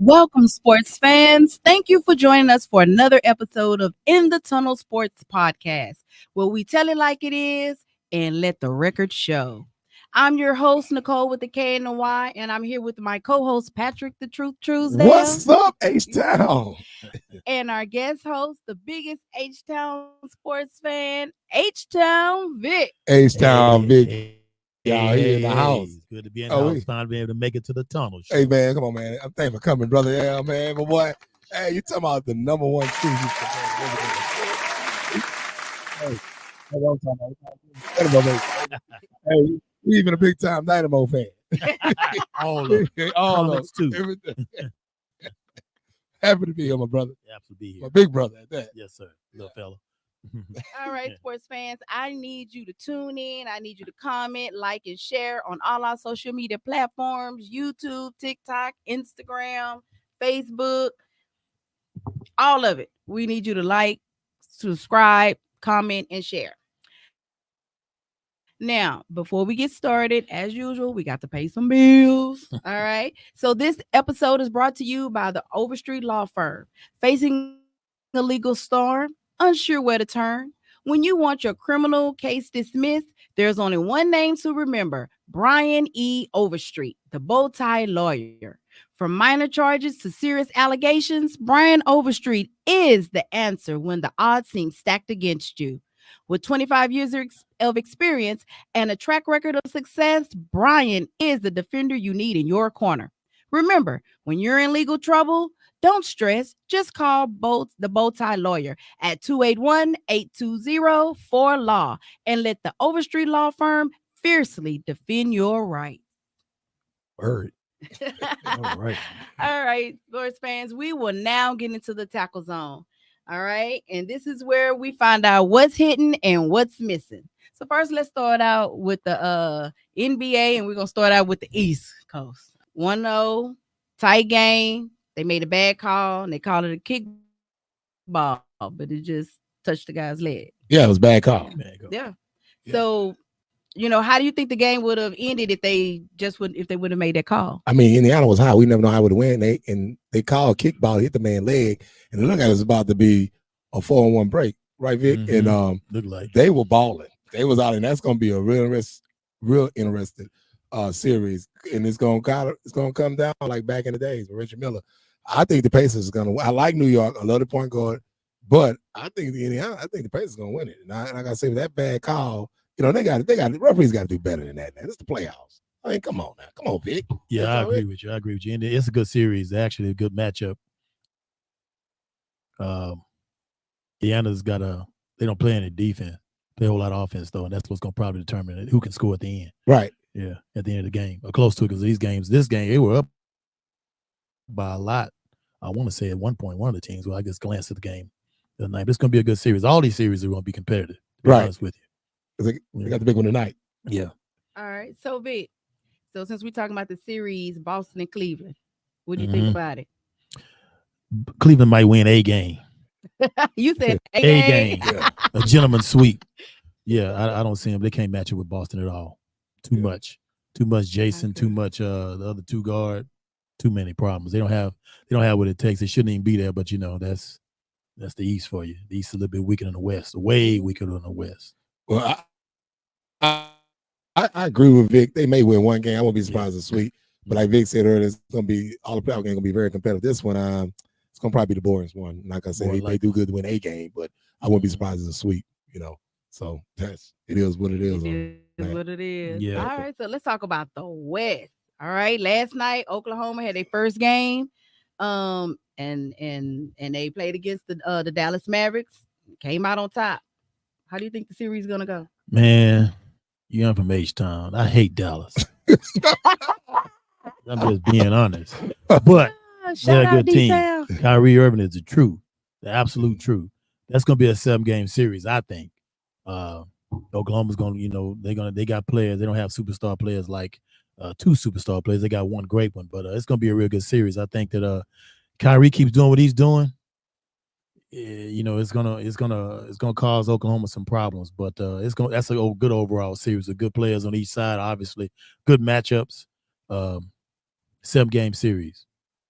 Welcome, sports fans. Thank you for joining us for another episode of In the Tunnel Sports Podcast, where we tell it like it is and let the record show. I'm your host, Nicole with the K and the Y, and I'm here with my co-host, Patrick the Truth Truesdale, What's up, H-Town? and our guest host, the biggest H-Town sports fan, H-Town Vic. H-Town, big. Y'all here in the house. It's good to be in Oh, the we- house. Finally be able to make it to the tunnel. Hey, man, come on, man. I'm thankful for coming, brother. Yeah, man. But boy, hey, you talking about the number one truth. Hey, that's what I'm talking about. Dynamo, baby. Hey, we even a big time Dynamo fan. All of All of comments too. everything. Happy to be here, my brother. Happy to be here. My big brother at that. Yes, sir. Little fella. All right, sports fans, I need you to tune in. I need you to comment, like, and share on all our social media platforms: YouTube, TikTok, Instagram, Facebook, all of it. We need you to like, subscribe, comment, and share. Now, before we get started, as usual, we got to pay some bills. All right. So, this episode is brought to you by the Overstreet Law Firm. Facing a legal storm, unsure where to turn. When you want your criminal case dismissed, there's only one name to remember: Brian E. Overstreet, the bow tie lawyer. From minor charges to serious allegations, Brian Overstreet is the answer when the odds seem stacked against you. With 25 years of experience and a track record of success, Brian is the defender you need in your corner. Remember, when you're in legal trouble, don't stress. Just call the Bowtie Lawyer at 281-820-4LAW and let the Overstreet Law Firm fiercely defend your rights. Word. All right. All right, sports fans, we will now get into the tackle zone. All right, and this is where we find out what's hitting and what's missing. So first, let's start out with the NBA, and we're gonna start out with the East Coast. 1-0, tight game. They made a bad call, and they called it a kickball, but it just touched the guy's leg. Yeah, it was a bad call. There you go. Yeah. Yeah. So, how do you think the game would have ended if they would have made that call? I mean, Indiana was high. We never know how it would win. They called kickball, hit the man leg, and it looked like it was about to be a 4-on-1 break, right, Vic? Mhm. And Look like they were balling. They was out, and that's gonna be a real interesting series. And it's gonna come down like back in the days with Richard Miller. I think the Pacers is gonna win. I like New York. I love the point guard, but I think the Pacers is gonna win it. And I gotta say, with that bad call, the referees got to do better than that. Man, it's the playoffs. I mean, come on now, come on, Vic. yeah, That's I all agree right. with you. I agree with you. And it's a good series. Actually, a good matchup. Indiana's they don't play any defense. Play a whole lot of offense though, and that's what's gonna probably determine who can score at the end. Right. Yeah, at the end of the game, or close to it, because this game, they were up by a lot. I want to say at one point, one of the teams. Well, I just glanced at the game the night. But it's going to be a good series. All these series are going to be competitive. To be Right. honest with 'Cause they got the big one tonight. you. Yeah. All right, so Vic. So since we're talking about the series, Boston and Cleveland, what do you think Mhm. about it? Cleveland might win a game. You said A game. Yeah. A gentleman's sweep. Yeah, I don't see them. They can't match it with Boston at all. Too Yeah. much. Too much Jason. Okay. Too much the other two guard. Too many problems. They don't have what it takes. They shouldn't even be there. But that's the East for you. The East is a little bit weaker than the West. Way weaker than the West. Well, I agree with Vic. They may win one game. I won't be surprised if it's sweet. But like Vic said earlier, it's gonna be all the playoff games gonna be very competitive. This one, it's gonna probably be the boring one. Like I said, More they likely. do good to win a game, but I wouldn't be surprised if it's a sweep. So it is what it is. It is man. what it is. Yeah. All right, so let's talk about the West. All right, last night Oklahoma had their first game, and they played against the Dallas Mavericks. Came out on top. How do you think the series is gonna go? Man, you're from H-Town. I hate Dallas. I'm just being honest. But Shout a out good team. D-Town. Kyrie Irving is the truth, the absolute truth. That's gonna be a 7-game series, I think. Oklahoma's gonna, they got players. They don't have superstar players like 2 superstar players. They got one great one, but it's gonna be a real good series. I think that Kyrie keeps doing what he's doing. It's gonna cause Oklahoma some problems, but that's a good overall series of good players on each side. Obviously, good matchups. 7-game series.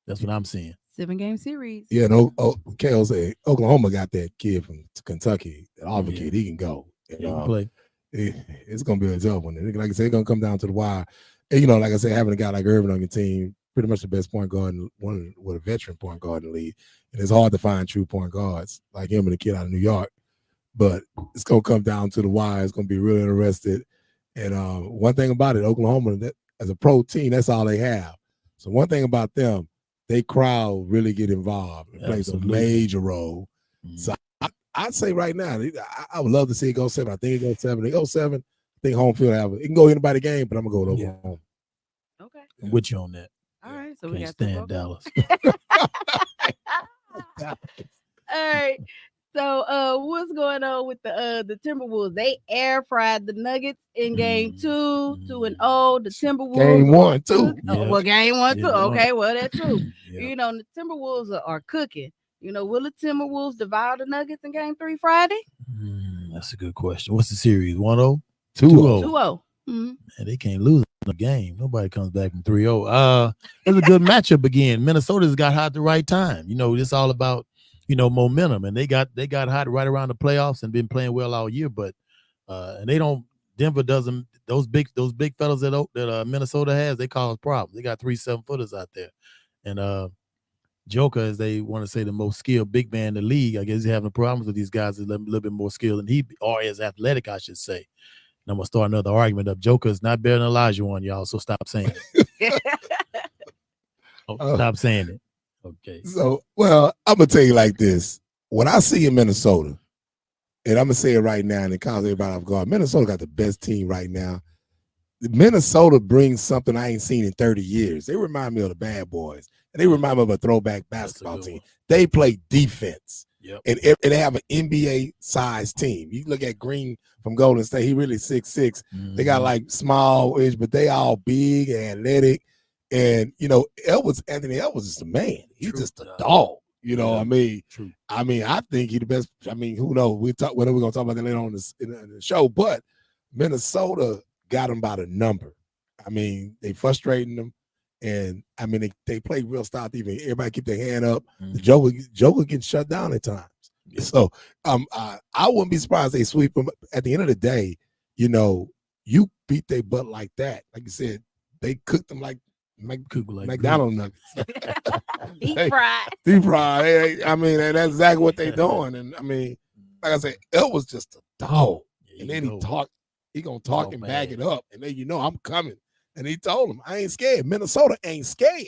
That's what I'm seeing. 7-game series. Yeah, no. KO said Oklahoma got that kid from Kentucky, that Auburn Yeah. kid. He can go. And, He can play. it's gonna be a tough one. And like I said, it's gonna come down to the wire. And, like I said, having a guy like Irvin on your team, pretty much the best point guard, one with a veteran point guard in the league. And it's hard to find true point guards like him and the kid out of New York. But it's gonna come down to the wire. It's gonna be really interested. And one thing about it, Oklahoma, that as a pro team, that's all they have. So one thing about them, they crowd really get involved. It plays a major role. Mm-hmm. So I'd say right now, I would love to see it go 7. I think it goes 7. They go 7. I think home field have it. It can go anybody game, but I'm gonna go to Oklahoma. Okay. I'm with you on that. All right. So Can't we got stand Dallas. All right. So what's going on with the Timberwolves? They air fried the Nuggets in game 2, 2-0. The Timberwolves game 1, 2. Well, game 1, 2. Yeah, okay, well that's true. Yeah. The Timberwolves are cooking. Will the Timberwolves devour the Nuggets in game 3 Friday? That's a good question. What's the series? 1-0? 2-0. 2-0. Mm-hmm. Man, they can't lose the game. Nobody comes back from 3-0. It's a good matchup again. Minnesota's got hot at the right time. It's all about momentum, and they got hot right around the playoffs and been playing well all year. But and they don't. Denver doesn't. Those big fellas that Minnesota has, they cause problems. They got 3 7-footers out there, and Joker, as they want to say, the most skilled big man in the league. I guess he's having problems with these guys a little bit more skilled than he, or as athletic, I should say. And I'm gonna start another argument up. Joker is not better than Olajuwon, y'all. So stop saying it. Stop saying it. Okay. So, well, I'm gonna tell you like this: what I see in Minnesota, and I'm gonna say it right now, and it causes everybody off guard. Minnesota got the best team right now. Minnesota brings something I ain't seen in 30 years. They remind me of the Bad Boys, and they remind me of a throwback basketball team. They play defense, and they have an NBA-sized team. You look at Green from Golden State; he really 6'6". They got like small-ish, but they all big and athletic. And Anthony Edwards is the man. He's just a dog. I mean, I think he's the best. I mean, who knows? We're going to talk about that later on in the show. But Minnesota got them by the number. I mean, they frustrating them, and I mean they play real style defense. Everybody keep their hand up. The Joker gets shut down at times. So I wouldn't be surprised they sweep them. At the end of the day, you beat their butt like that. Like you said, they cooked them like McDonald's nuggets. Deep fried. Deep fried. I mean, that's exactly what they're doing. And I mean, like I said, it was just a dog. And then he gonna talk and back it up. And then I'm coming. And he told him, I ain't scared. Minnesota ain't scared.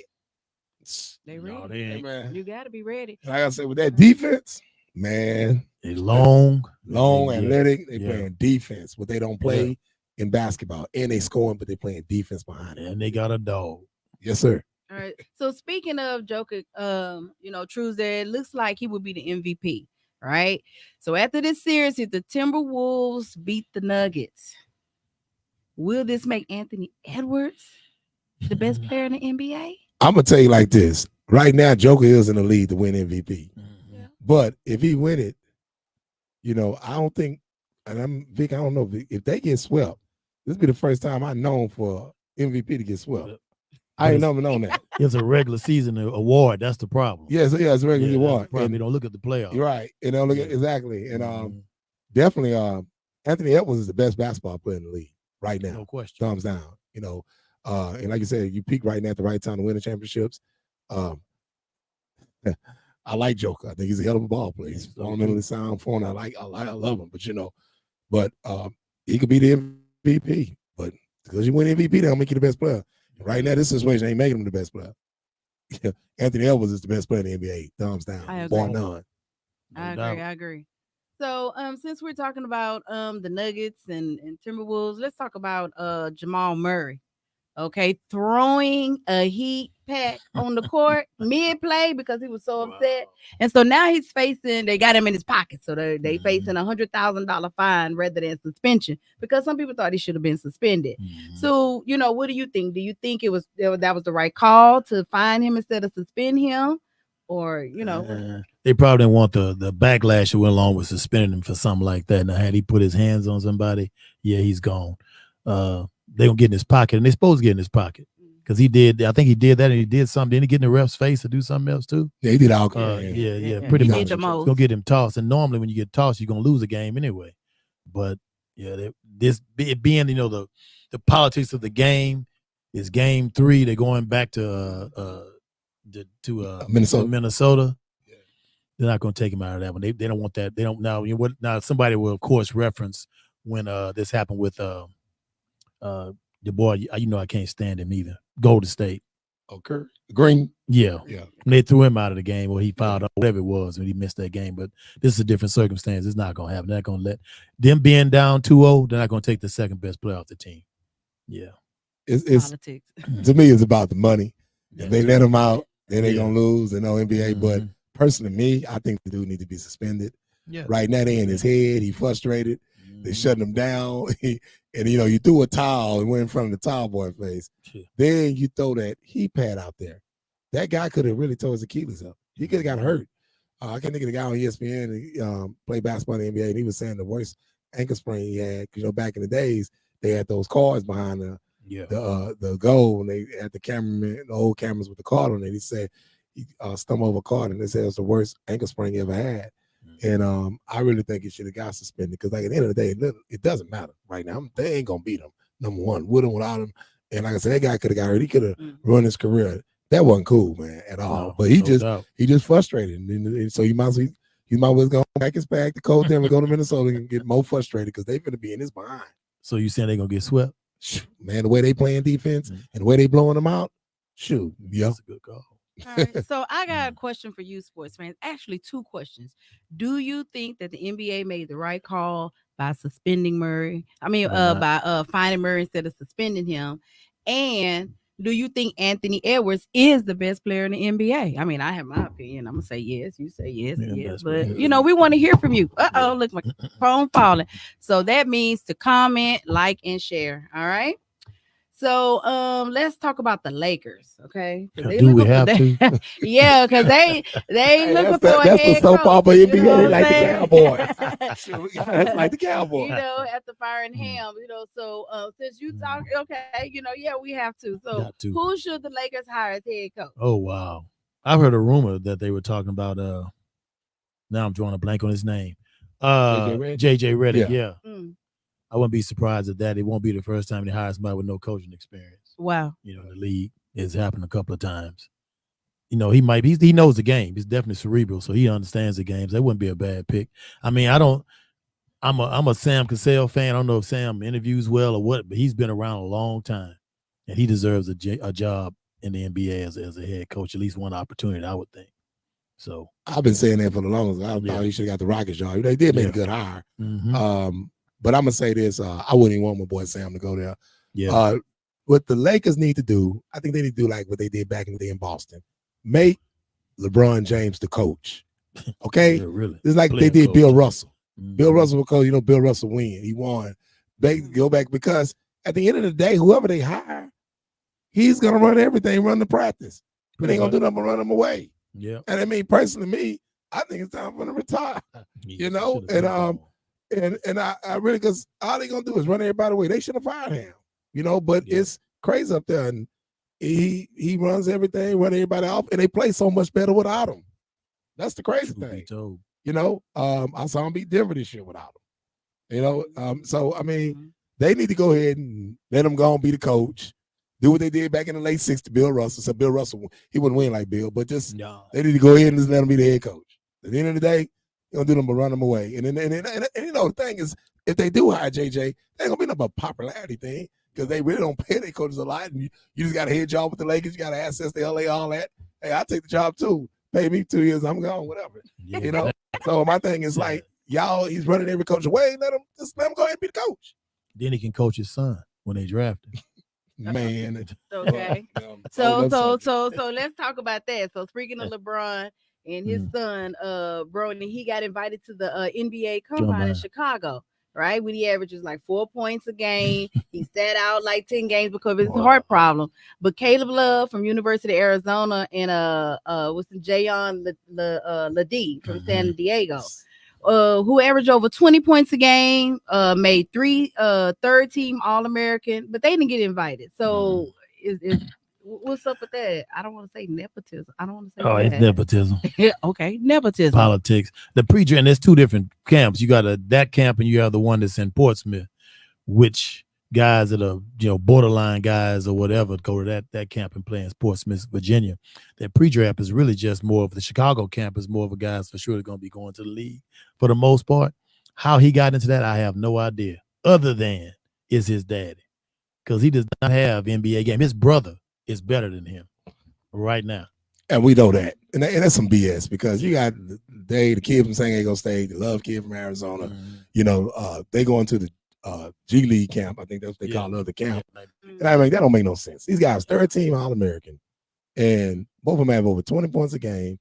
They ready. No, they ain't. Man. You gotta be ready. Like I said, with that defense, man. They long, athletic. They playing defense, but they don't play in basketball. And they scoring, but they playing defense behind it. And they got a dog. Yes, sir. All right. So speaking of Joker, Truesdale, it looks like he would be the MVP, right? So after this series, if the Timberwolves beat the Nuggets, will this make Anthony Edwards the best player in the NBA? I'm gonna tell you like this. Right now, Joker is in the lead to win MVP. But if he win it, I don't think, and I'm Vic, I don't know if they get swept, this will be the first time I've known for MVP to get swept. I ain't never known that. It's a regular season award. That's the problem. It's a regular award. And they don't look at the playoffs. You're right. And they don't look at exactly. And definitely Anthony Edwards is the best basketball player in the league right now. No question. Thumbs down. And like you said, you peak right now at the right time to win the championships. I like Joker. I think he's a hell of a ball player. He's fundamentally sound for him. I love him. But he could be the MVP. But because you win MVP, they don't make you the best player. Right now, this situation ain't making him the best player. Anthony Edwards is the best player in the NBA. Thumbs down. Bar none. I agree. So since we're talking about the Nuggets and Timberwolves, let's talk about Jamal Murray. Okay, throwing a heat pack on the court mid-play because he was so upset. And so now he's facing, they got him in his pocket. So they facing $100,000 fine rather than suspension because some people thought he should have been suspended. So, what do you think? Do you think that was the right call to fine him instead of suspend him? Or, they probably didn't want the backlash that went along with suspending him for something like that. Now, had he put his hands on somebody, he's gone. They don't get in his pocket, and they're supposed to get in his pocket. because he did. I think he did that, and he did something. Didn't he get in the ref's face to do something else too? Yeah, he did all. Yeah, He pretty did much. the It's most. gonna get him tossed, and normally when you get tossed, you're gonna lose a game anyway. But yeah, it being the politics of the game is game 3. They're going back to Minnesota. Minnesota. They're not going to take him out of that one. They don't want that. They don't now. Now somebody will of course reference when this happened with the boy. I can't stand him either. Golden State. Okay. Green. Yeah. Yeah. And they threw him out of the game, or he fouled up, whatever it was, when he missed that game. But this is a different circumstance. It's not going to happen. They're not going to let them being down 2-0. They're not going to take the second best player off the team. Yeah. It's Politics. to me, it's about the money. Yeah. If they let him out, then they're Yeah. gonna lose and no NBA. But Mhm. personally, me, I think the dude need to be suspended. Yeah. Right now, they in his head. He frustrated. They Mhm. shutting him down. And you threw a towel and went in front of the towel boy face. Yeah. Then you throw that heat pad out there. That guy could have really tore his Achilles up. He could have got hurt. I can't think of the guy on ESPN who played basketball in the NBA, and he was saying the worst ankle sprain he had. Because back in the days, they had those cars behind the goal, and they had the old cameras with the card on it. He said he stumbled over a card, and they said it was the worst ankle sprain he ever had. And I really think he should have got suspended because, like, at the end of the day, it doesn't matter right now. They ain't gonna beat him. Number one, with him, without him, and like I said, that guy could have got hurt. He could have run his career. That wasn't cool, man, at all. No, but he no just frustrated, and so he might as well go back his bag to coach them and go to Minnesota and get more frustrated because they finna be in his behind. So you saying they gonna get swept? Man, the way they playing defense and the way they blowing them out, shoot, yeah, That's a good call. All right, so I got a question for you, sports fans. Actually, 2 questions. Do you think that the NBA made the right call by suspending Murray? By finding Murray instead of suspending him? And do you think Anthony Edwards is the best player in the NBA? I mean, I have my opinion. I'm gonna say yes. You say yes, yes. But we want to hear from you. Look, my phone falling. So that means to comment, like, and share. All right. So let's talk about the Lakers, okay? Do we have to? Yeah, because they looking for a that's head the soap coach, opera you NBA, know what like the I'm Cowboys. That's like the Cowboys. After firing Ham, so since you talk, okay, we have to. So who should the Lakers hire as head coach? Oh wow, I've heard a rumor that they were talking about. Now I'm drawing a blank on his name. JJ Redick. Yeah. I wouldn't be surprised at that. It won't be the first time they hire somebody with no coaching experience. Wow. In the league, it's happened a couple of times. He knows the game. He's definitely cerebral, so he understands the games. That wouldn't be a bad pick. I mean, I'm a Sam Cassell fan. I don't know if Sam interviews well or what, but he's been around a long time, and he deserves a job in the NBA as a head coach, at least one opportunity, I would think. So I've been saying that for the longest. I thought he should have got the Rockets job. They did make a good hire. But I'm gonna say this: I wouldn't even want my boy Sam to go there. Yeah. What the Lakers need to do, I think they need to do like what they did back in the day in Boston: make LeBron James the coach. Okay, really. It's like they did Bill Russell. Bill Russell, because Bill Russell he won. Go back because at the end of the day, whoever they hire, he's gonna run everything, run the practice. But they ain't gonna do nothing but run them away. Yeah. And I mean, personally, I think it's time for them to retire. And I really, because all they gonna do is run everybody away. They should have fired him, but it's crazy up there. And he runs everything, run everybody off, and they play so much better without him. That's the crazy thing. I saw him beat Denver this year without him. So I mean, they need to go ahead and let him go and be the coach. Do what they did back in the late '60s, Bill Russell. So Bill Russell, he wouldn't win like Bill, but they need to go ahead and just let him be the head coach. At the end of the day, you're gonna do them but run them away. And the thing is, if they do hire JJ, they ain't gonna be no popularity thing because they really don't pay their coaches a lot. And you just got a head job with the Lakers, you got to access to LA, all that. Hey, I'll take the job too. Pay me 2 years, I'm gone, whatever. So my thing is like, he's running every coach away. Let him go ahead and be the coach. Then he can coach his son when they draft him. Man. Okay. So let's talk about that. So speaking of LeBron and his son, Brony, he got invited to the NBA Combine in Chicago, right? When he averages like 4 points a game. He sat out like 10 games because of his heart problem. But Caleb Love from University of Arizona and Jayon Ladie from San Diego, who averaged over 20 points a game, made 3 third-team All-American, but they didn't get invited. So What's up with that? I don't want to say nepotism. I don't want to say Oh, it's that. nepotism, Okay, nepotism. politics. The preacher, and there's two different camps. You got that camp, and you have the one that's in Portsmouth, which guys that are borderline guys or whatever go to that camp and play in Portsmouth, Virginia. That preacher app is really just more of the Chicago camp is more of a guys for sure going to be going to the league for the most part. How he got into that, I have no idea. Other than is his daddy, because he does not have NBA game. His brother is better than him right now. And we know that. And that's some BS because you got the kid from San Diego State, the Love kid from Arizona. They go into the G League camp. I think that's what they call it, the camp. And I mean, that don't make no sense. These guys, third team All-American, and both of them have over 20 points a game.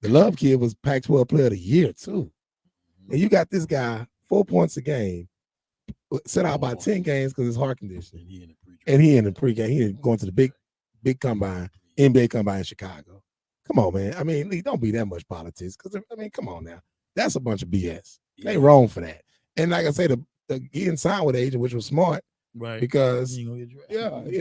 The Love kid was Pac-12 Player of the Year too. And you got this guy 4 points a game, set out by 10 games because his heart condition. And he in the pregame. He going to the big combine, NBA combine in Chicago. Come on, man. I mean, Lee, don't be that much politics. Because I mean, come on now. That's a bunch of BS. They wrong for that. And like I say, the getting signed with the agent, which was smart, right? Because and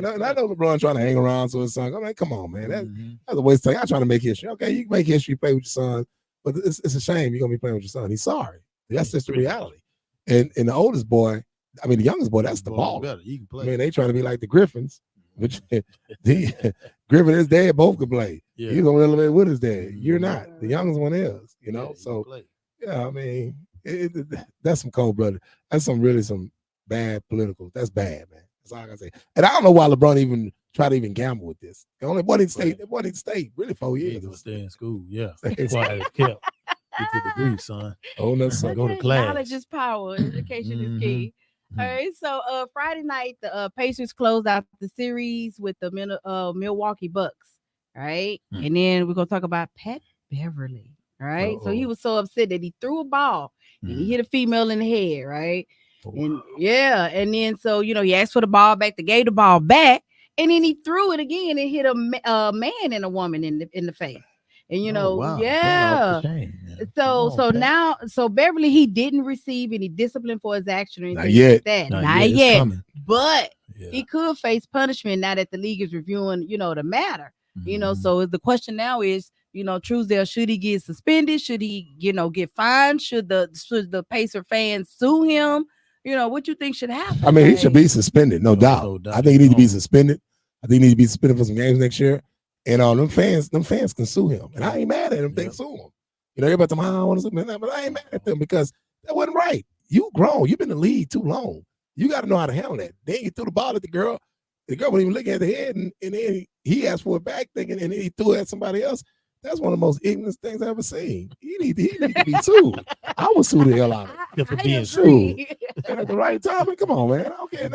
I know LeBron trying to hang around to his son. I mean, come on, man. That's a waste of time. I'm trying to make history. Okay, you can make history, play with your son, but it's a shame you're gonna be playing with your son. He's sorry. That's just the reality. And the oldest boy, I mean, the youngest boy, that's the ball. He can play. I mean, they trying to be like the Griffins, which Griffin and his dad both could play. Yeah. He's gonna elevate with his dad. You're not. The youngest one is. So I mean, that's some cold blooded. That's some bad political. That's bad, man. That's all I gotta say. And I don't know why LeBron even tried to even gamble with this. The only boy didn't stay really 4 years. He stay in school. Yeah, quiet as kept. Get your degree, son. Oh no, son. Go to class. Knowledge is power. Education is key. All right. So Friday night, the Pacers closed out the series with the Milwaukee Bucks. All right. And then we're gonna talk about Pat Beverly. All right. So he was so upset that he threw a ball and he hit a female in the head, right? And and then so he asked for the ball back, they gave the ball back, and then he threw it again and hit a man and a woman in the face. And so Beverly, he didn't receive any discipline for his action or anything like that. Not yet. But he could face punishment now that the league is reviewing, the matter. So the question now is, Truesdale, should he get suspended? Should he, get fined? Should the Pacer fans sue him? What you think should happen? I mean, he should be suspended, no doubt. I think he needs to be suspended. I think he needs to be suspended for some games next year. And them fans can sue him. And I ain't mad at him. They sue him. Everybody tell me, I don't want to sue him, but I ain't mad at them because that wasn't right. You grown. You've been in the league too long. You got to know how to handle that. Then you threw the ball at the girl. The girl wasn't even looking at the head, and then he asked for it back, thinking, and then he threw it at somebody else. That's one of the most ignorant things I've ever seen. He need to be sued. I would sue the hell out of him for being sued. And at the right time, come on, man. Okay,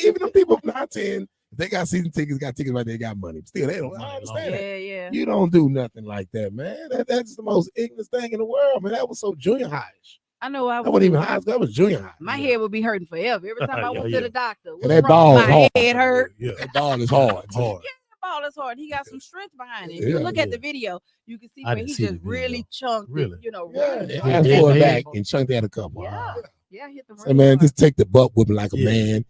even the people 9-10, they got season tickets, got tickets right there, got money. Still, they don't. I understand that. Yeah. You don't do nothing like that, man. That's the most ignorant thing in the world, man. That was so junior high-ish. I know. That wasn't even high school. That was junior high. My head would be hurting forever every time I went to the doctor. And that ball is hard. My head hurt. Yeah, that ball is hard. Ball is hard. He got some strength behind it. If you look at the video, you can see where he just really chunked it, asked for it back and chunked that a couple. Yeah, hit the so, man, just take the butt whipping like a man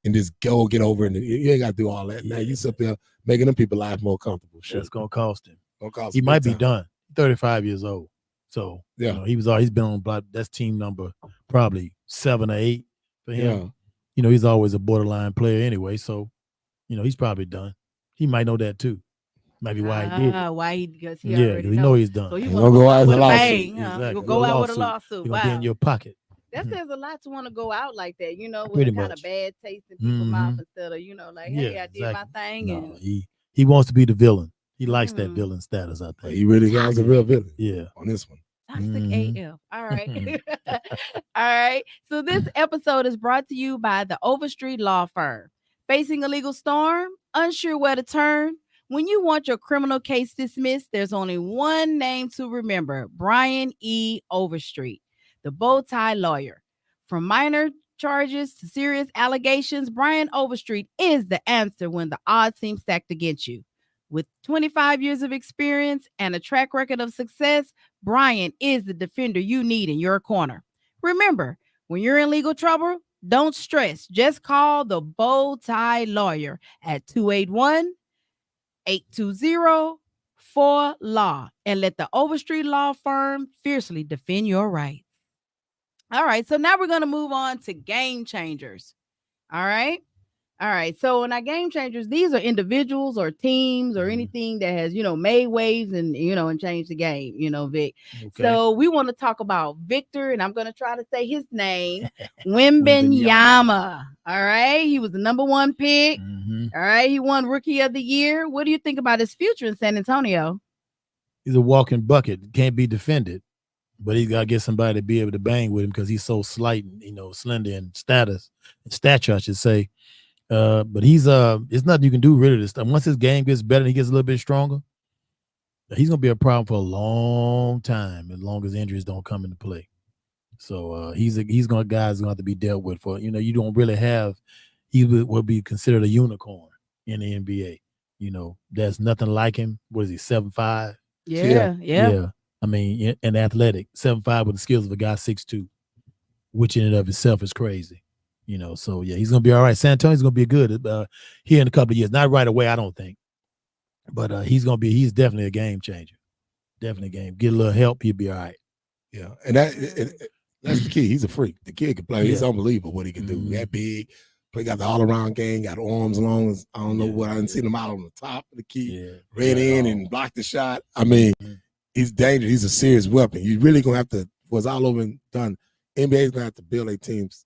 and just go get over it. You ain't got to do all that. Now you sit there making them people life more comfortable. Sure. It's going to cost him. He might be done. 35 years old. So, he's been on block. That's team number probably 7 or 8 for him. Yeah. He's always a borderline player anyway. So, he's probably done. He might know that too. Maybe why he did it. Because he already know he's done. So he's going to go out with a lawsuit. Exactly. You'll go out with a lawsuit. He's going to be in your pocket. That says a lot to want to go out like that, with a kind of bad taste in people's mouth instead of, hey, I did my thing. No, and he wants to be the villain. He likes that villain status, I think. He really has a real villain. Yeah. On this one. Toxic AF. All right. All right. So this episode is brought to you by the Overstreet Law Firm. Facing a legal storm? Unsure where to turn? When you want your criminal case dismissed, there's only one name to remember: Brian E. Overstreet, the bow tie lawyer. From minor charges to serious allegations, Brian Overstreet is the answer when the odds seem stacked against you. With 25 years of experience and a track record of success, Brian is the defender you need in your corner. Remember, when you're in legal trouble, don't stress. Just call the bow tie lawyer at 281 820-4LAW and let the Overstreet Law Firm fiercely defend your rights. All right, so now we're going to move on to game changers. All right. All right. So in our game changers, these are individuals or teams or anything that has, made waves and, and changed the game, Vic. Okay. So we want to talk about Victor, and I'm going to try to say his name, Wembanyama. All right. He was the number 1 pick. All right. He won Rookie of the Year. What do you think about his future in San Antonio? He's a walking bucket. Can't be defended. But he's got to get somebody to be able to bang with him because he's so slight, slender in stature, I should say. But he's it's nothing you can do really this time. Once his game gets better and he gets a little bit stronger, he's gonna be a problem for a long time as long as injuries don't come into play. So guys gonna have to be dealt with for you don't really have. He will be considered a unicorn in the NBA. There's nothing like him. What is he, 7'5"? Yeah. I mean, and athletic, 7'5" with the skills of a guy 6'2", which in and of itself is crazy. So yeah, he's gonna be all right. San Antonio's gonna be good here in a couple of years. Not right away, I don't think, but he's definitely a game changer. Definitely a game. Get a little help, he'll be all right. Yeah, and that's the key. He's a freak. The kid can play. He's unbelievable what he can do. That big, got the all around game. Got arms long as I don't know what. I didn't see him out on the top of the key. Ran in and blocked the shot. I mean, he's dangerous. He's a serious weapon. You really gonna have to. Was all over and done. NBA's gonna have to build their teams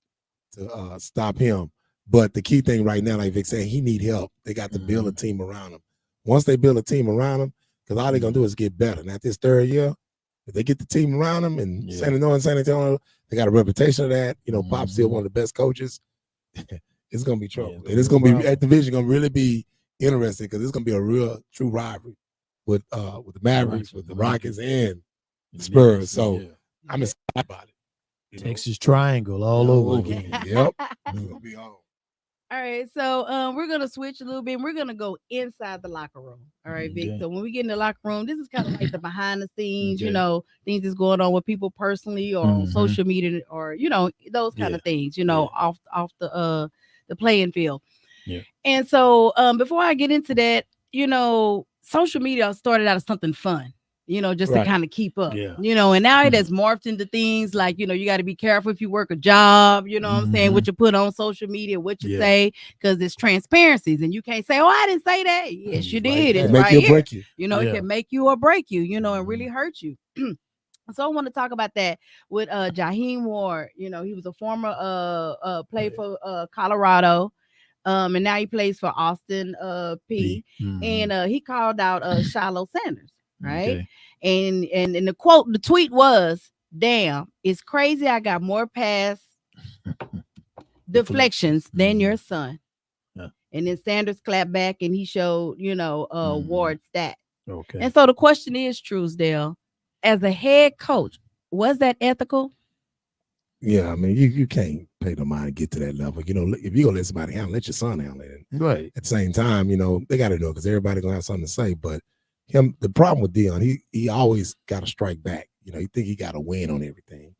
to stop him. But the key thing right now, like Vic said, he need help. They got to build a team around him. Once they build a team around him, because all they're going to do is get better. And at this 3rd year, if they get the team around him and San Antonio, they got a reputation of that. Pop's still one of the best coaches. It's going to be trouble. And it's going to be, at division, going to really be interesting because it's going to be a real, true rivalry with the Mavericks, with the Rockets, and the Spurs. So I'm excited about it. Texas Triangle all over again. Yep. It's gonna be on. All right, so we're gonna switch a little bit. And we're gonna go inside the locker room. All right, Vic. So when we get in the locker room, this is kind of like the behind the scenes, things that's going on with people personally or on social media or those kind of things, off the playing field. Yeah. And so before I get into that, social media started out as something fun. Just to kind of keep up, and now it has morphed into things like, you got to be careful if you work a job, what I'm saying, what you put on social media, what you say, because it's transparencies and you can't say, oh, I didn't say that. Yes, you did. It's right here. Break you. It can make you or break you, and really hurt you. So I want to talk about that with Jaheim Ward. He was a former played for Colorado. And now he plays for Austin P. And he called out Shiloh Sanders. Right. Okay. And the tweet was, damn, it's crazy. I got more pass deflections than your son. Yeah. And then Sanders clapped back and he showed, Ward's stat. Okay. And so the question is, Truesdale, as a head coach, was that ethical? Yeah, I mean, you can't pay no mind to get to that level. If you're gonna let somebody handle it, let your son handle it. Right. At the same time, they gotta do it because everybody gonna have something to say, but the problem with Dion, he always got to strike back. He think he got to win on everything.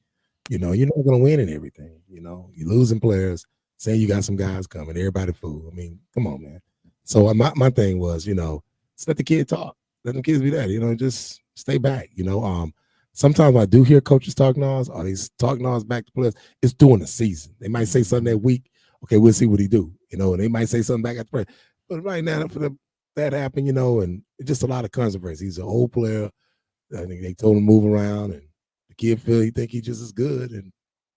You're not going to win in everything. You're losing players, saying you got some guys coming, everybody fool. I mean, come on, man. So my thing was, just let the kid talk. Let them kids be that, just stay back. Sometimes I do hear coaches talk noise, or they talk noise back to players. It's during the season. They might say something that week. Okay, we'll see what he do. And they might say something back at the play. But right now, that happened, and it's just a lot of controversy. He's an old player. I think they told him to move around, and the kid he think he just as good, and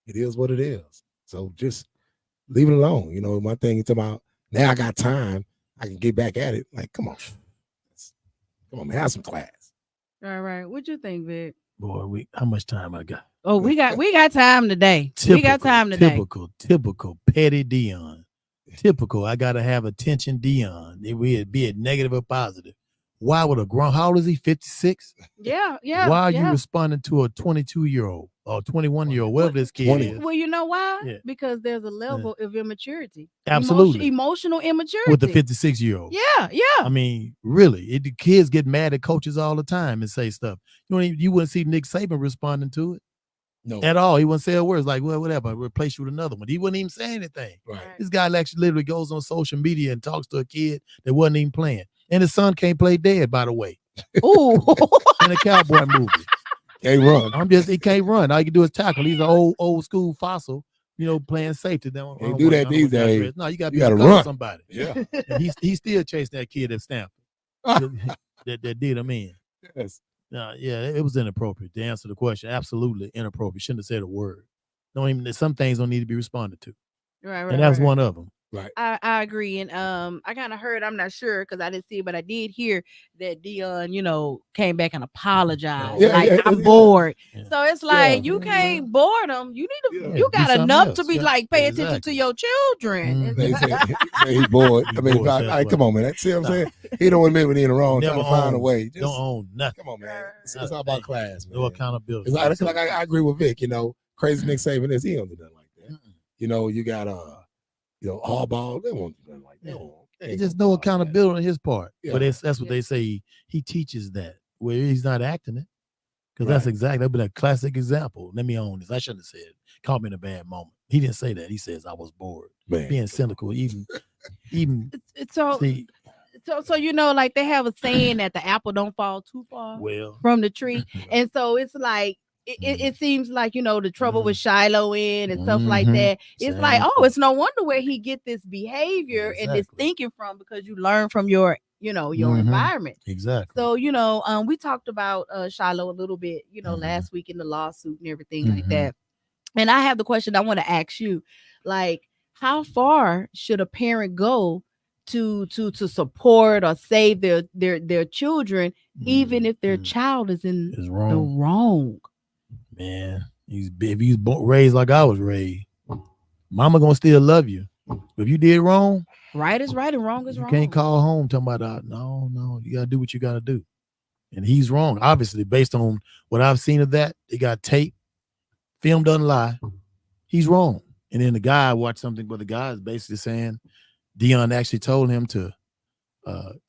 it is what it is. So just leave it alone. My thing is about now I got time, I can get back at it. Like, come on, man, have some class. All right, what you think, Vic? Boy, how much time I got? Oh, we got time today. We got time today. Typical petty Dion. Typical. I gotta have attention, Dion. Be it negative or positive. Why would how old is he? 56? Yeah. Why are you responding to a 22-year-old or 21-year-old, whatever this kid is? Well, you know why? Yeah. Because there's a level of immaturity. Absolutely. Emotional immaturity. With the 56-year-old. Yeah. I mean, really, the kids get mad at coaches all the time and say stuff. You wouldn't see Nick Saban responding to it. No. At all. He wouldn't say a word. It's like, well, whatever, I'll replace you with another one. He wouldn't even say anything. Right. This guy actually literally goes on social media and talks to a kid that wasn't even playing. And his son can't play dead, by the way, Ooh. in a cowboy movie. Can't run. He can't run. All he can do is tackle. He's an old school fossil, playing safety. Can't do that these days. No, you got You to gotta cover run. somebody. Yeah. And he still chased that kid at Stanford that did him in. Yes. Yeah, it was inappropriate to answer the question. Absolutely inappropriate. Shouldn't have said a word. Some things don't need to be responded to, Right, and that's one of them. Right. I agree, and I kind of heard. I'm not sure because I didn't see it, but I did hear that Dion, came back and apologized. Yeah, like yeah, I'm yeah. bored. Yeah. So it's like Yeah. you can't board them. You need to. Yeah. You Do got something enough to else. be Yeah. like pay attention to Exactly. your children. Mhm. They say he bored. He I mean, bored, that's like, come why. on, man. See what I'm saying? He don't admit when he in the wrong. Never Trying to find a own. way. Just, Don't own nothing. come on, man. It's Nothing. all about class, man. No accountability. It's like I agree with Vic. Crazy Nick Saban is he don't do nothing like that. Mm-mm. You got Harbaugh. They won't do nothing like that. They There's ain't just gonna no do all that. accountability on his part. Yeah. But that's what Yeah. they say. He teaches that where he's not acting it. Because that's Right. exactly that'd been a classic example. Let me own this. I shouldn't have said it. Caught me in a bad moment. He didn't say that. He says I was bored. Man. Being cynical, even So see, like they have a saying that the apple don't fall too far well, from the tree, and so it's like. It seems like the trouble with Shiloh and stuff like Mhm. that. It's Same like, oh, thing. it's no wonder where he get this behavior and this Exactly. thinking from because you learn from your Mhm. environment. exactly. So we talked about Shiloh a little bit Mhm. last week in the lawsuit and everything like Mhm. that. And I have the question I want to ask you, like, how far should a parent go to support or save their children, even if their Mhm. child is in is the wrong, wrong? man. If he's raised like I was raised, mama gonna still love you. If you did wrong, Right is right and wrong is you wrong. can't call home talking about no. You gotta do what you gotta do. And he's wrong, obviously, based on what I've seen of that. They got tape, film doesn't lie. He's wrong. And then the guy watched something, but the guy is basically saying Dion actually told him to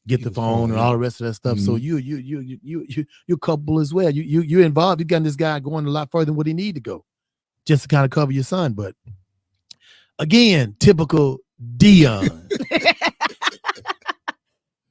get the phone and all the rest of that stuff. So you're culpable as well. You're involved. You got this guy going a lot further than what he need to go, just to kind of cover your son. But again, typical Dion.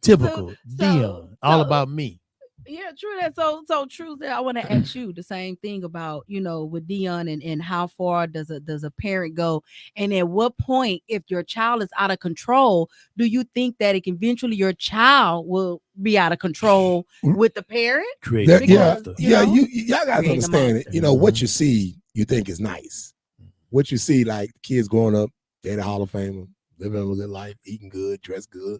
Typical Dion. All about me. Yeah, true that. So true that. I want to ask you the same thing about with Dion and how far does a parent go, and at what point, if your child is out of control, do you think that eventually your child will be out of control with the parent? Create That- a yeah, monster. yeah. know, Y'all guys creating a understand it. monster. What you see, you think is nice. What you see, like kids growing up, they're the Hall of Famer, living a good life, eating good, dressed good,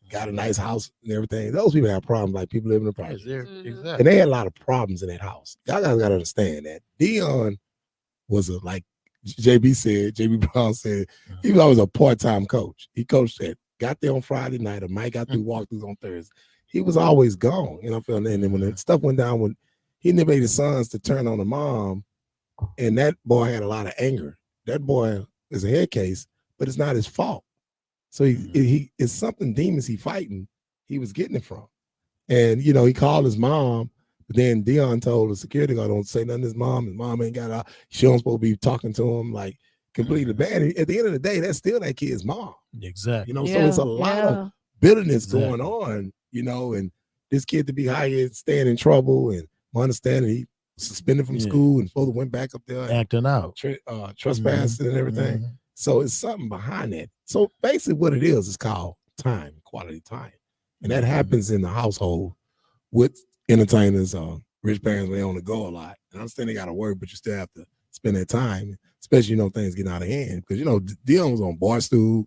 got a nice house and everything. Those people have problems, like people living in the Yes, project. Mhm. exactly. And they had a lot of problems in that house. Y'all guys gotta understand that. Dion was like JB Brown said, he was always a part-time coach. He coached got there on Friday night, or Mike got through walkthroughs on Thursday. He was always gone, and then when the stuff went down, when he never made his sons to turn on the mom, and that boy had a lot of anger. That boy is a head case, but it's not his fault. So he it's something demons he fighting. He was getting it from. And he called his mom, but then Dion told the security guard, don't say nothing to his mom. His mom ain't got out. She don't supposed to be talking to him like completely bad. And at the end of the day, that's still that kid's mom. Exactly. So it's a lot of bitterness Exactly. going on, and this kid to be hired, staying in trouble, and my understanding he suspended from school and supposed to went back up there and Acting out. trespassing and everything. Mhm. So it's something behind that. So basically what it is called time, quality time. And that happens in the household with entertainers, rich parents, they on the go a lot. And I understand they got to work, but you still have to spend that time, especially, things getting out of hand. Because, Dion was on Barstool.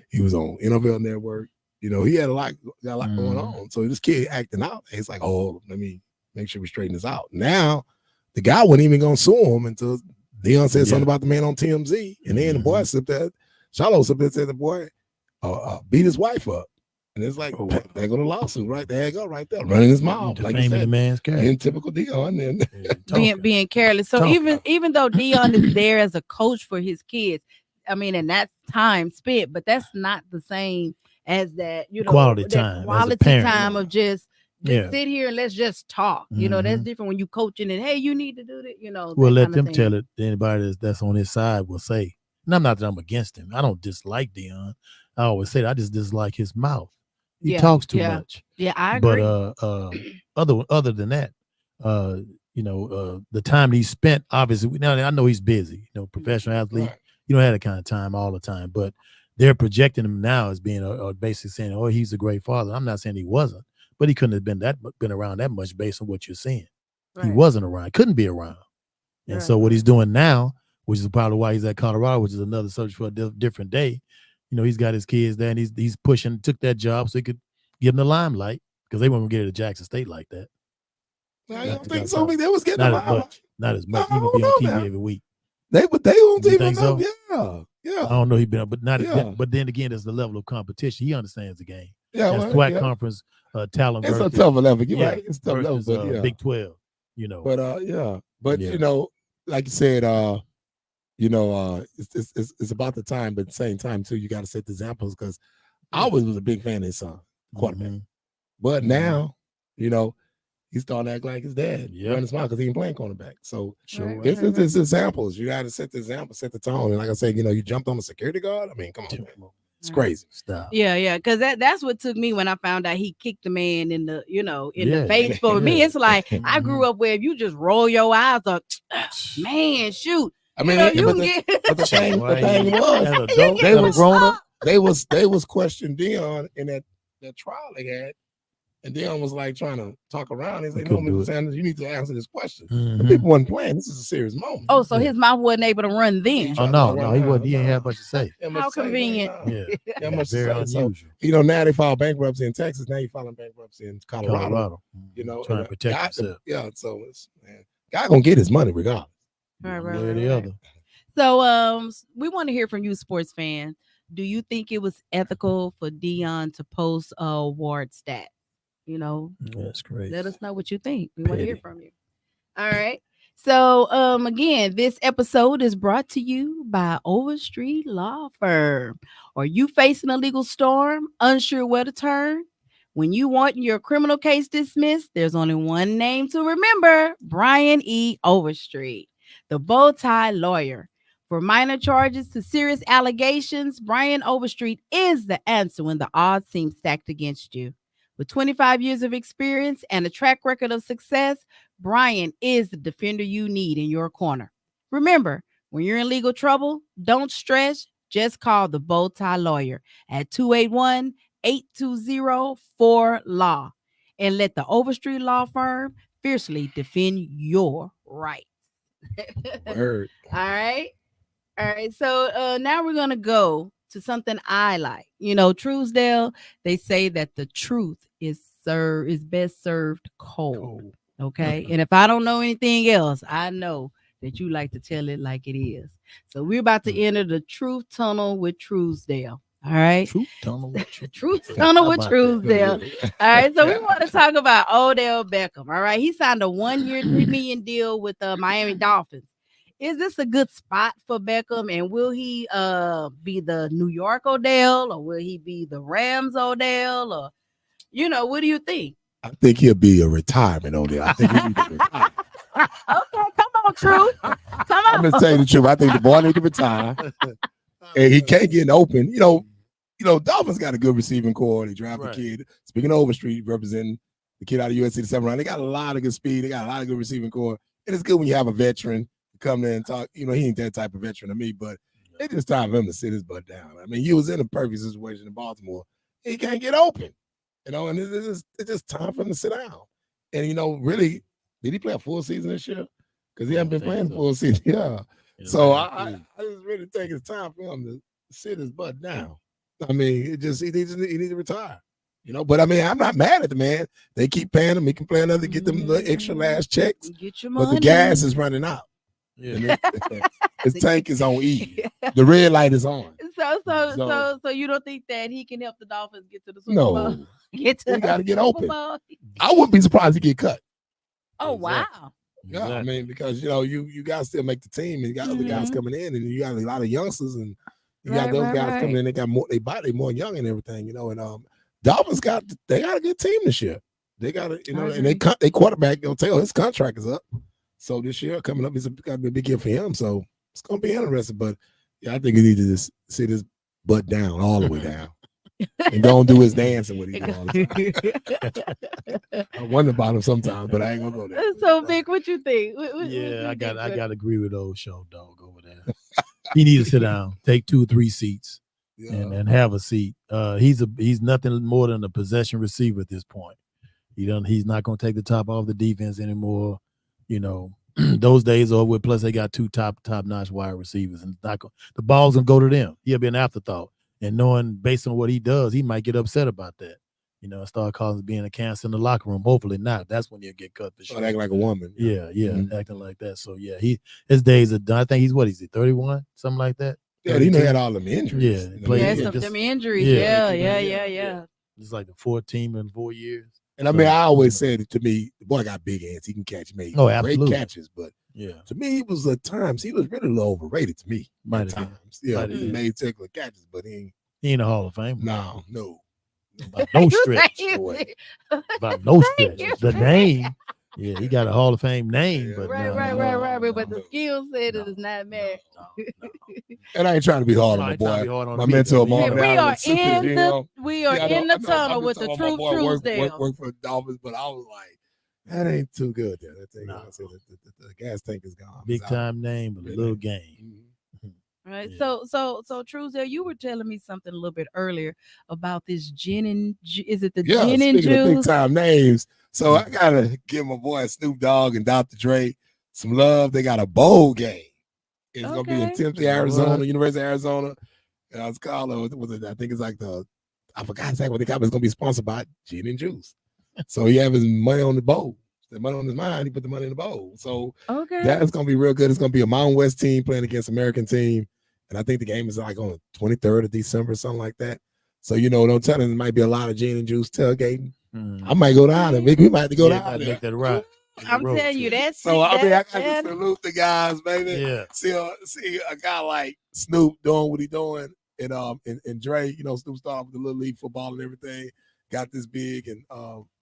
He was on NFL Network. He had a lot going on. So this kid acting out, it's like, oh, let me make sure we straighten this out. Now, the guy wasn't even going to sue him until Dion said something about the man on TMZ. And then the boy slipped there. Shiloh slipped there and said the boy beat his wife up. And it's like, there go the lawsuit, right? There you go, right there, running his mouth. Like you Defaming the said, man's character. in typical Dion. And being careless. So even though Dion is there as a coach for his kids, I mean, and that's time spent, but that's not the same as that, Quality that time as a quality parent. time of just Yeah. sit here and let's just talk. That's Mhm. different when you coaching and hey, you need to do that. Well, that let kinda them thing. tell it. Anybody that's on his side will say. And I'm not that I'm against him. I don't dislike Dion. I always say that I just dislike his mouth. He Yeah, talks too yeah. much. Yeah, I But agree. other than that, the time he spent, obviously, now I know he's busy, professional athlete. Right. You don't have that kind of time all the time, but they're projecting him now as being basically saying, "Oh, he's a great father." I'm not saying he wasn't, but he couldn't have been around that much based on what you're seeing. He Right. wasn't around, couldn't be around, and Right, so what right. he's doing now, which is probably why he's at Colorado, which is another subject for a different day. He's got his kids there, and he's pushing, took that job so he could get in the limelight because they weren't gonna get it at Jackson State like that. Now, you Not- don't think not- so? not- They was getting Not the as limelight. much. Not as much. I He gonna don't be on know TV now. every week. They on You TV think enough. so? Yeah. I don't know he been, but not. Yeah. But then again, there's the level of competition. He understands the game. Yeah, That's well, SWAC yeah. conference talent It's a versus, tougher level. You're yeah, right. It's a tough level, versus but yeah. Big 12. But yeah. But Yeah. like you said, it's about the time, but at the same time too, you got to set the examples because I always was a big fan of his son, quarterback. Mhm. But now, he's starting to act like his dad. Yeah. Running his mouth because he ain't playing cornerback. So Sure. Right, it's examples. You got to set the example, set the tone. And like I said, you jumped on the security guard. I mean, come on, man. It's crazy. Stop. Yeah, because that's what took me when I found out he kicked the man in the, in Yeah, the face. For me, yeah. it's like I grew up where if you just roll your eyes up, man, shoot. I mean, you but can the, get but the thing Right. was, As an adult, They as a was- grown up. they was questioning Dion in that trial they had, and Dion was like trying to talk around. He said, "No, couldn't do Mr. it. Sanders, you need to answer this question." And Mhm. people wasn't playing. This is a serious moment. oh, so Yeah. his mouth wasn't able to run then. Oh tried to no, run no, he around. wasn't. He ain't have much to say. Ain't much How to say, man. convenient. No. Yeah, Yeah, much to very say. So, unusual. now they filed bankruptcy in Texas. Now you filing bankruptcy in Colorado. Colorado, trying to and, protect guy- himself. Yeah, so it's guy gonna get his money regardless. Right, One right, way or right, the right. other. So we want to hear from you, sports fans. Do you think it was ethical for Dion to post a award stat? That's crazy. Let us know what you think. We want to hear Petty. from you. All right. So again, this episode is brought to you by Overstreet Law Firm. Are you facing a legal storm, unsure where to turn? When you want your criminal case dismissed, there's only one name to remember: Brian E. Overstreet, the bow tie lawyer. For minor charges to serious allegations, Brian Overstreet is the answer when the odds seem stacked against you. With 25 years of experience and a track record of success, Brian is the defender you need in your corner. Remember, when you're in legal trouble, don't stress. Just call the bow tie lawyer at 281-820-4LAW and let the Overstreet Law Firm fiercely defend your rights. Word. All right. So now we're going to go to something I like. Truesdale, they say that the truth is best served cold. Okay. And if I don't know anything else, I know that you like to tell it like it is. So we're about to enter the truth tunnel with Truesdale. All right. Truth tunnel with you. Truth tunnel How with about that? Truesdale. All right. So we want to talk about Odell Beckham. All right. He signed a 1-year, $3 million deal with the Miami Dolphins. Is this a good spot for Beckham? And will he be the New York Odell, or will he be the Rams Odell? Or, what do you think? I think he'll be a retirement on there. I think he needs to retire. Okay, come on, Truth. Come I'm on. gonna tell you the truth. I think the boy needs to retire, and he can't get open. Dolphins got a good receiving core. They draft a Right. kid. Speaking of Overstreet, representing the kid out of USC the 7th round, they got a lot of good speed. They got a lot of good receiving core, and it's good when you have a veteran come there and talk. He ain't that type of veteran to me, but it's just time for him to sit his butt down. I mean, he was in a perfect situation in Baltimore. He can't get open, and it's just time for him to sit down. And really, did he play a full season this year? Because he hasn't been playing a full season. Yeah. So I just really think it's time for him to sit his butt down. I mean, he needs to retire. But I mean, I'm not mad at the man. They keep paying him. He can play another, get them the extra last checks. Get your But money. the gas is running out. Yeah. His tank is on E. The red light is on. So you don't think that he can help the Dolphins get to the Super Bowl? No, Get to he got to get Super open. Bowl? I wouldn't be surprised to get cut. Oh Exactly. wow. Yeah, I mean, because you guys still make the team, and you got other guys coming in, and you got a lot of youngsters, and you got those guys coming in. They got more. They more young and everything, And Dolphins got a good team this year. They got and they quarterback. Taylor, his contract is up, so this year coming up is got to be a big year for him. So it's gonna be interesting. But yeah, I think he needs to just sit his butt down all the way down. and don't do his dancing what he do all the time. I wonder about him sometimes, but I ain't gonna go there. So, Vic, what you think? What Yeah, you I think, got bro? to agree with old show dog over there. He needs to sit down, take 2 or 3 seats, Yeah. and have a seat. He's nothing more than a possession receiver at this point. He's not going to take the top off the defense anymore. You know, those days are over. Plus, they got 2 top-notch wide receivers, and the ball's gonna go to them. He'll be an afterthought. And knowing based on what he does, he might get upset about that. You know, start causing being a cancer in the locker room. Hopefully not. That's when he'll get cut for sure. Start acting like a woman. Yeah, Mhm. acting like that. So yeah, his days are done. I think he's 31, something like that. Yeah, he had all them injuries. Yeah, You know, played- Yeah, yeah, some just- them injuries. yeah, Yeah. It's like the 4th team in 4 years. And I mean, I always said to me, the boy got big hands. He can catch, made Oh, great absolutely. catches, but Yeah, to me, it was at times he was really a little overrated to me. Might At have been. times, yeah, Might have he been. made particular catches, but he he ain't a Hall of Famer. no. By no You stretch. say- boy. By no Thank stretch. you. The name. Yeah, he got a Hall of Fame name, Yeah. but Right, no, right. But no. the skill set No, is not matched. no. And I ain't trying to be hard No, on I the ain't trying to boy. be hard on My him either, mentor, but Marvin we Allen, are super in GM. the Yeah, I know- I know- tunnel I'm with the talking about Truth my boy Truesdale. work for Dolphins, but I was like, that ain't too good there. That thing, No. I said, the gas tank is gone. Big It's out. time name, but a Yeah. little game. Mhm. Right. Yeah. So Truesdale, you were telling me something a little bit earlier about this gin and is it the Yeah, gin and speaking of big juice? time names, so I gotta give my boy Snoop Dogg and Dr. Dre some love. They got a bowl game. It's gonna be in Okay. Tempe, Arizona, What? University of Arizona. And I was calling, I think it's like I forgot exactly what they got, but it's gonna be sponsored by Gin and Juice. So he have his money on the bowl. The money on his mind, he put the money in the bowl. So Okay. that's gonna be real good. It's gonna be a Mountain West team playing against American team. And I think the game is like on the 23rd of December, something like that. So, don't tell them there might be a lot of gin and juice tailgating. I might go down there. Maybe we might have to go Yeah, down might there. make that right. I'm telling you, that's So, I mean, I got to that- salute the guys, baby. Yeah. See a guy like Snoop doing what he doing. And Dre, Snoop started with the Little League football and everything. Got this big and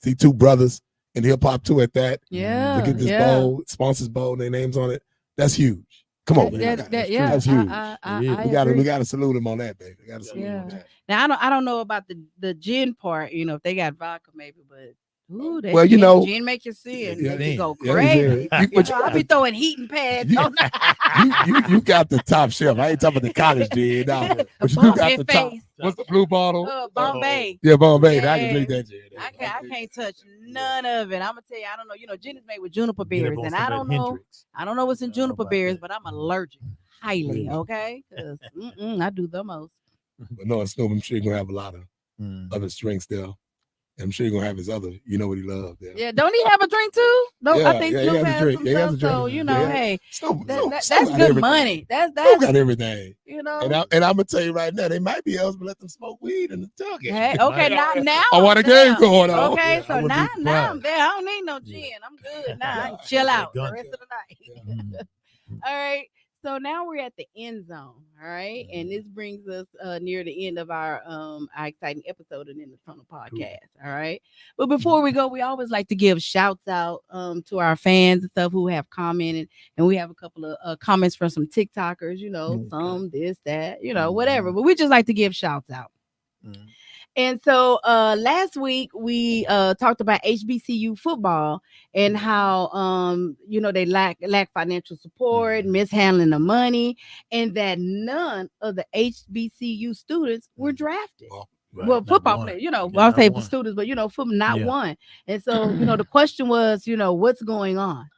see 2 brothers in hip hop too at that. yeah. Look at this yeah. bowl, sponsors bowl, and their names on it. That's huge. Come on, man. Yeah, That's huge. I we agree. gotta salute him on that, baby. We gotta salute him on Yeah. that. Now I don't know about the gin part, if they got vodka maybe, but ooh, Well, gin make you sin, Yeah, make you go yeah, crazy. yeah. You know, I'll be throwing heating pads You- on you got the top shelf. I ain't talking about the college gin, no. But you above got their the top. face. What's the blue bottle? Bombay. Yeah, Bombay. I can Yeah. drink that gin. I can't touch none of it. I'm gonna tell you, I don't know. Gin is made with juniper Get up berries, on and some I of that don't know. Hendrix. I don't know what's in I don't know juniper about berries, that. but I'm allergic highly. Really? Okay, 'cause, I do the most. But no, Snoop, I'm sure you're gonna have a lot of Mm. other drinks there. I'm sure you're gonna have his other, what he loves there. Yeah, don't he have a drink too? No, Yeah, I think yeah, he Snoop has a has drink. some Yeah, he has stuff. a drink. So Yeah. hey, Snoop that's got good everything. money. Snoop That's got everything. you know. And I'm gonna tell you right now, they might be eligible to let them smoke weed in the tailgate. Hey, okay, now I want a I'm game down. going on. Okay, Yeah, I so wouldn't be now I'm surprised. there. I don't need no gin. I'm good now. I can chill out the Gun rest of the night. Mm. All right. So now we're at the end zone. All right. And this brings us near the end of our exciting episode and in the Tunnel podcast. All right. But before we go, we always like to give shouts out to our fans and stuff who have commented. And we have a couple of comments from some TikTokers, Okay. some this, that, whatever. But we just like to give shouts out. Mm. And so last week we talked about HBCU football and how they lack financial support, mishandling the money, and that none of the HBCU students were drafted. Right, Well, not football one. players, Yeah, I'll not say for one. students, but football not Yeah. one. And so, the question was, what's going on?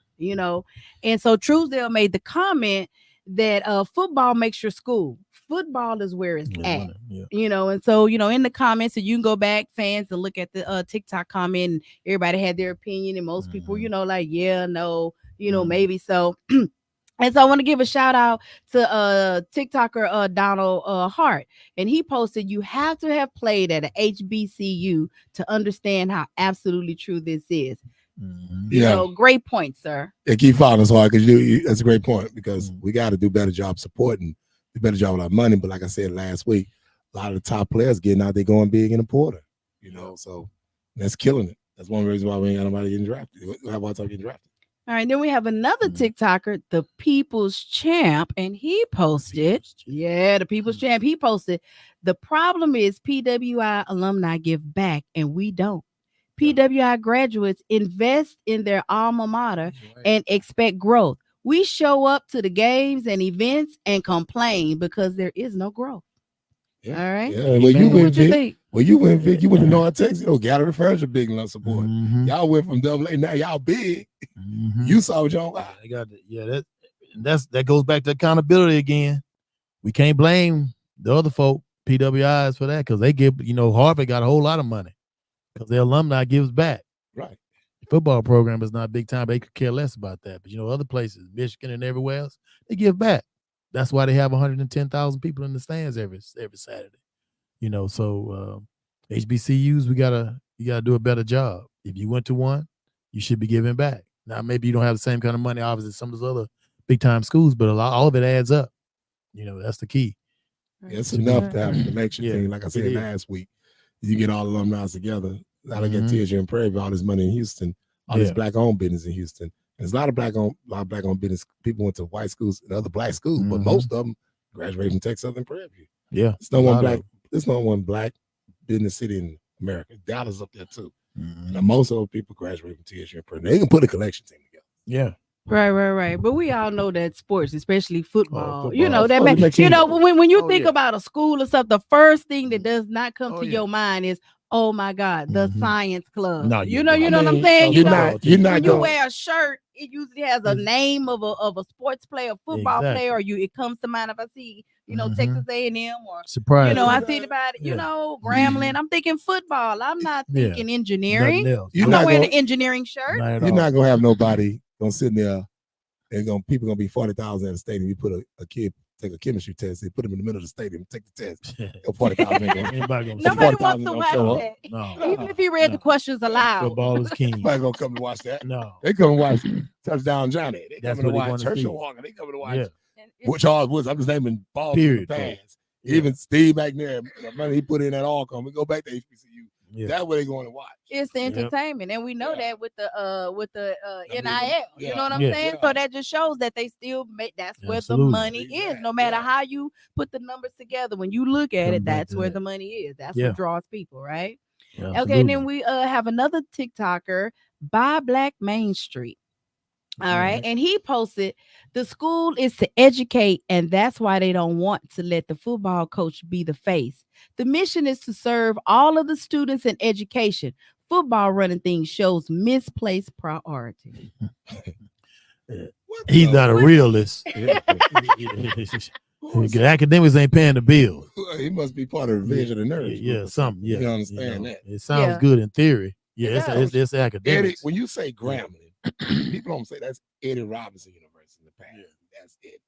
And so Truesdale made the comment that football makes your school. Football is where it's at. Yeah. And so in the comments, and you can go back, fans, and look at the TikTok comment, and everybody had their opinion, and most people like yeah, no, maybe so. And so I want to give a shout out to TikToker Donald Hart, and he posted, "You have to have played at a HBCU to understand how absolutely true this is." Mhm. Yeah. Great point, sir. Yeah, keep following us hard because that's a great point because we got to do better job supporting, do better job with our money. But like I said last week, a lot of the top players getting out, they're going big in the portal, so that's killing it. That's one reason why we ain't got nobody getting drafted. We have one time getting drafted. All right, then we have another TikToker, the People's Champ, and he posted, the People's Champ, he posted, the problem is PWI alumni give back and we don't. PWI graduates invest in their alma mater and expect growth. We show up to the games and events and complain because there is no growth. Yeah. All right. Yeah. Well, you went, What you Vic. think? Well, you went, Vic. You went to North Texas. Gallery Furniture, big love support. Mhm. Y'all went from AA. Now y'all big. Mhm. You saw what y'all got. They got that goes back to accountability again. We can't blame the other folk, PWIs, for that because they give, Harvard got a whole lot of money because their alumni gives back. Right. The football program is not big time. They could care less about that. But other places, Michigan and everywhere else, they give back. That's why they have 110,000 people in the stands every Saturday. So HBCUs, you gotta do a better job. If you went to one, you should be giving back. Now maybe you don't have the same kind of money, obviously, as some of those other big time schools, but all of it adds up. That's the key. Yeah, it's enough to have the connection thing. Like I said it is. last week, you get all alumni together. I look at TSU and Prairie, all this money in Houston, all this black-owned business in Houston. There's a lot of black-owned business. People went to white schools and other black schools, but most of them graduated from Tech Southern Prairie View. Yeah, there's no one black business city in America. Dallas up there too. Now, most of those people graduate from TSU and Prairie. They can put a collection team together. Yeah. Right. But we all know that sports, especially football, football. that when you think about a school or stuff, the first thing that does not come to your mind is, oh my God, the science club. No, you know what I'm saying? You're not when you going. wear a shirt, it usually has a name of a sports player, football player, or it comes to mind if I see, Texas A&M or surprise. I think about it, Grambling. I'm thinking football. I'm not thinking engineering. You're I'm not not wearing going. an engineering shirt. You're not gonna have nobody gonna sit in there and people gonna be 40,000 at the stadium. You put a kid take a chemistry test, they put him in the middle of the stadium, take the test. 40,000 Nobody wants to watch that. No. Even if he read the questions aloud. Football is king. Nobody gonna come to watch that. No. They come to watch Touchdown Johnny. They That's come to what they watch wanna see. Herschel Walker. They come to watch Charles Woods. I'm just naming balls in the Period. past. Even Steve McNair, the money he put in that all come. We go back to HBCU. Yeah. That's what they're going to watch. It's the entertainment, and we know that with the NIL. You know what I'm Yeah. saying? So that just shows that they still make. That's where the Absolutely. money is. No matter how you put the numbers together, when you look at Come it, back that's to where that. the money is. That's Yeah. what draws people, right? Yeah, Okay, and absolutely. then we have another TikToker, Buy Black Main Street. All right. And he posted, the school is to educate, and that's why they don't want to let the football coach be the face. The mission is to serve all of the students in education. Football running things shows misplaced priority. He's not a realist. Academics ain't paying the bills. He must be part of Revenge of the Nerds. Yeah, something. Yeah, You understand that. It sounds good in theory. Yeah, it's Eddie, academics. when you say Grambling, people don't say that's Eddie Robinson University in the past. Yeah. That's it.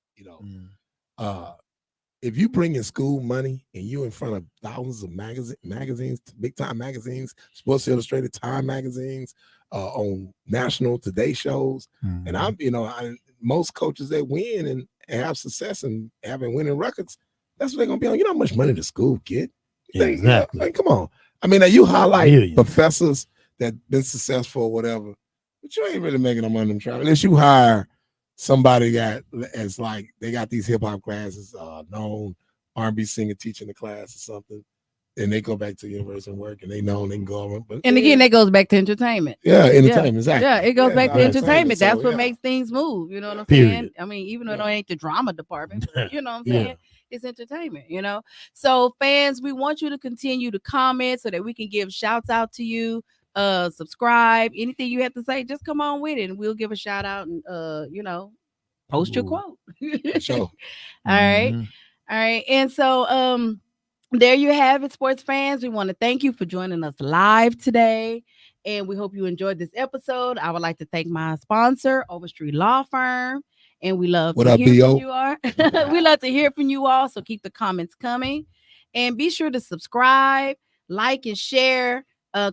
If you bring in school money and you're in front of thousands of magazines, big time magazines, Sports Illustrated, Time magazines, on national Today shows, and most coaches that win and have success and having winning records, that's what they're gonna be on. You know how much money the school get? Exactly. Like, come on. I mean, now you highlight Millions. professors that been successful or whatever, but you ain't really making no money in travel unless you hire somebody that as like they got these hip hop classes, known R&B singer teaching the class or something, and they go back to the university and work, and they know they can go on. But And again, that goes back to entertainment. yeah, entertainment, exactly. Yeah, it goes back to entertainment. That's So, what makes things move. You know what I'm Period. saying? I mean, even though it ain't the drama department, but you know what I'm Yeah. saying? It's entertainment, So fans, we want you to continue to comment so that we can give shouts out to you. Subscribe. Anything you have to say, just come on with it, and we'll give a shout out and post your quote. Sure. All right. Mhm. All right. And so there you have it, sports fans. We want to thank you for joining us live today. And we hope you enjoyed this episode. I would like to thank my sponsor, Overstreet Law Firm. And we love to hear from you all. We love to hear from you all. So keep the comments coming. And be sure to subscribe, like, and share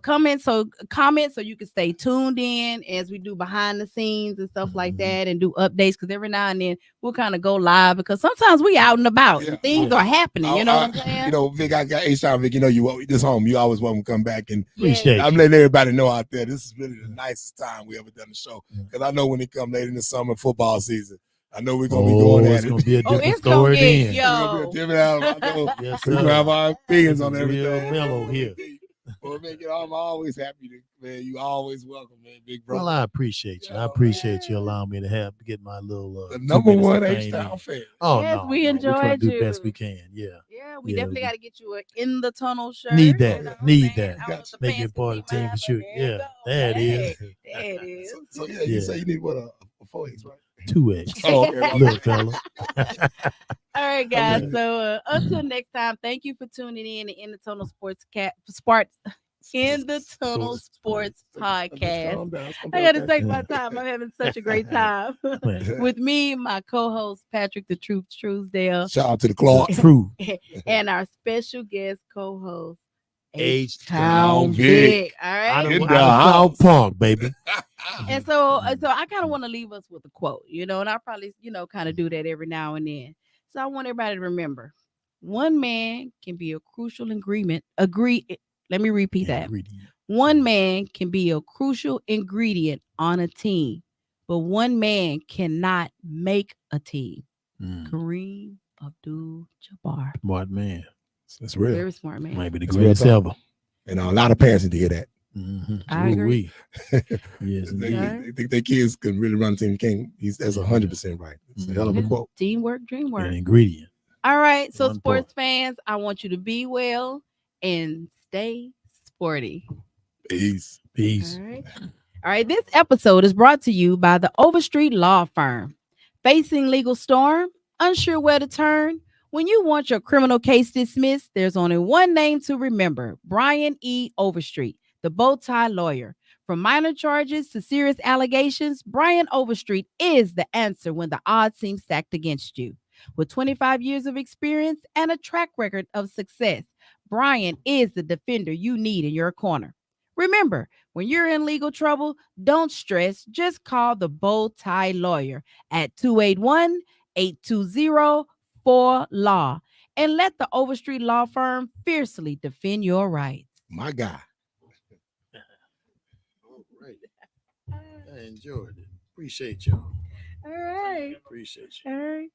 comment so you can stay tuned in as we do behind the scenes and stuff like that, and do updates, because every now and then we'll kind of go live, because sometimes we out and about and things are happening. You know what I'm saying? You know, Vic, I got H-Town, Vic. You know, you this home. You always want to come back, and Appreciate I'm you. letting everybody know out there. This is really the nicest time we ever done the show, because I know when it come late in the summer football season, I know we're gonna be going at it's it. gonna be a different it's story gonna get, then. yo. It's gonna be a different album. I know. Yes, We're gonna have our opinions on This is real everything. mellow here. Well, man, I'm always happy to, man. You always welcome, man, big bro. Well, I appreciate you. I Yeah, appreciate you allowing me to get my little the 2 number minutes of one fame H-Town in. fan. Oh Yes, no, we no, we're trying enjoyed to do best you. we can. Yeah. Yeah, we Yeah, definitely we- got to get you an in the tunnel shirt. Need that. You know what I'm Need saying? that. I don't know if the Make fans it part can of the team for see sure. mine, but there you Yeah, go. there it is. There it is. So yeah, you Yeah. say you need what a 4X, right? 2X. Oh, okay. Look, fella. All right, guys. Okay. So until next time, thank you for tuning in the Tunnel Sports In the Tunnel Sports Podcast. Calm down. It's gonna be I got to okay. take my time. I'm having such a great time with me, my co-host Patrick the Truth Truesdale, Shout out to the Clark. True. and our special guest co-host H-Town Vic. Vic. All Out right. of In the South house. Park, baby. And so I kind of want to leave us with a quote, and I probably, kind of do that every now and then. So I want everybody to remember, one man can be a crucial let me repeat that. Ingredient. One man can be a crucial ingredient on a team, but one man cannot make a team. Kareem Abdul-Jabbar. Smart man. That's real. Very smart man. Might be the That's real greatest talk. ever. And a lot of parents need to hear that. I agree. Yes, They indeed. think their kids can really run a team. That's 100% right. It's a hell of a quote. Teamwork, dream work. An ingredient. All right. So One sports fans, I want you to be well and stay sporty. Peace. Peace. All right. All right. This episode is brought to you by the Overstreet Law Firm. Facing legal storm, unsure where to turn. When you want your criminal case dismissed, there's only one name to remember: Brian E. Overstreet, the bow tie lawyer. From minor charges to serious allegations, Brian Overstreet is the answer when the odds seem stacked against you. With 25 years of experience and a track record of success, Brian is the defender you need in your corner. Remember, when you're in legal trouble, don't stress. Just call the bow tie lawyer at 281-820-4LAW and let the Overstreet Law Firm fiercely defend your rights. My guy. All right. I enjoyed it. Appreciate y'all. All right. Appreciate you. All right.